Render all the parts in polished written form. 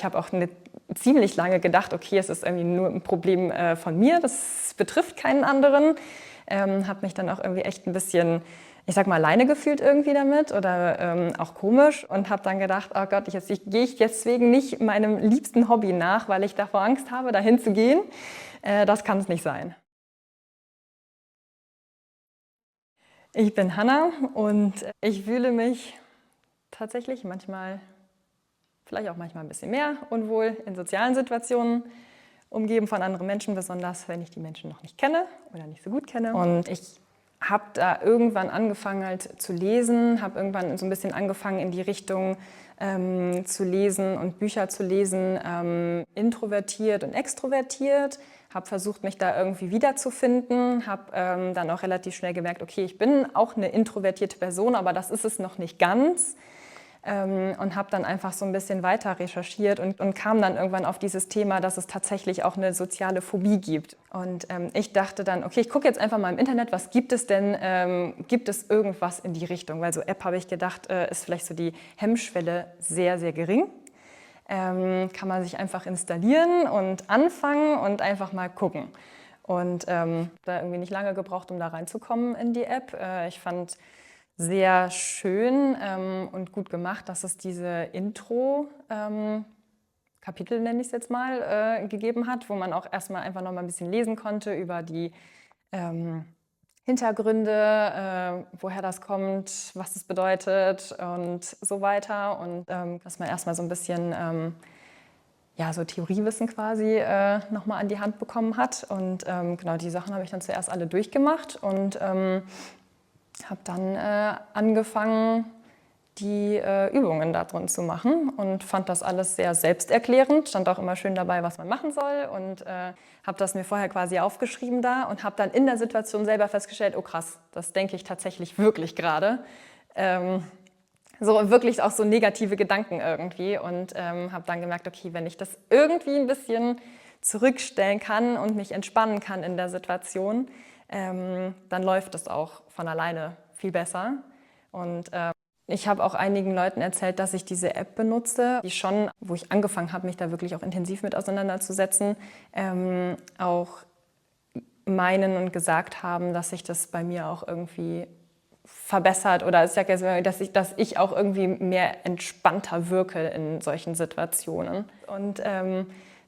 Ich habe auch ziemlich lange gedacht, okay, es ist irgendwie nur ein Problem von mir, das betrifft keinen anderen. Habe mich dann auch irgendwie echt ein bisschen, ich sag mal, alleine gefühlt irgendwie damit oder auch komisch und habe dann gedacht, oh Gott, gehe ich deswegen nicht meinem liebsten Hobby nach, weil ich davor Angst habe, dahin zu gehen. Das kann es nicht sein. Ich bin Hanna und ich fühle mich tatsächlich manchmal, vielleicht auch manchmal ein bisschen mehr unwohl in sozialen Situationen, umgeben von anderen Menschen, besonders wenn ich die Menschen noch nicht kenne oder nicht so gut kenne. Und ich habe da irgendwann angefangen halt zu lesen, habe irgendwann so ein bisschen angefangen in die Richtung zu lesen und Bücher zu lesen, introvertiert und extrovertiert, habe versucht, mich da irgendwie wiederzufinden, habe dann auch relativ schnell gemerkt, okay, ich bin auch eine introvertierte Person, aber das ist es noch nicht ganz. Und habe dann einfach so ein bisschen weiter recherchiert und kam dann irgendwann auf dieses Thema, dass es tatsächlich auch eine soziale Phobie gibt. Und ich dachte dann, okay, ich gucke jetzt einfach mal im Internet, was gibt es denn? Gibt es irgendwas in die Richtung? Weil so App, habe ich gedacht, ist vielleicht so die Hemmschwelle sehr, sehr gering. Kann man sich einfach installieren und anfangen und einfach mal gucken. Und da irgendwie nicht lange gebraucht, um da reinzukommen in die App. Ich fand sehr schön und gut gemacht, dass es diese Intro-Kapitel, nenne ich es jetzt mal, gegeben hat, wo man auch erstmal einfach noch mal ein bisschen lesen konnte über die Hintergründe, woher das kommt, was es bedeutet und so weiter. Und dass man erstmal so ein bisschen ja, so Theoriewissen quasi nochmal an die Hand bekommen hat. Und genau, die Sachen habe ich dann zuerst alle durchgemacht und habe dann angefangen, die Übungen da drin zu machen und fand das alles sehr selbsterklärend. Stand auch immer schön dabei, was man machen soll und habe das mir vorher quasi aufgeschrieben da und habe dann in der Situation selber festgestellt, oh krass, das denke ich tatsächlich wirklich gerade. So wirklich auch so negative Gedanken irgendwie und habe dann gemerkt, okay, wenn ich das irgendwie ein bisschen zurückstellen kann und mich entspannen kann in der Situation, dann läuft es auch von alleine viel besser. Und ich habe auch einigen Leuten erzählt, dass ich diese App benutze, die schon, wo ich angefangen habe, mich da wirklich auch intensiv mit auseinanderzusetzen, auch meinen und gesagt haben, dass sich das bei mir auch irgendwie verbessert oder ich sage jetzt, dass ich auch irgendwie mehr entspannter wirke in solchen Situationen. Und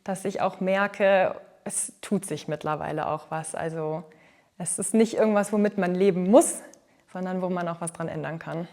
dass ich auch merke, es tut sich mittlerweile auch was. Also es ist nicht irgendwas, womit man leben muss, sondern wo man auch was dran ändern kann.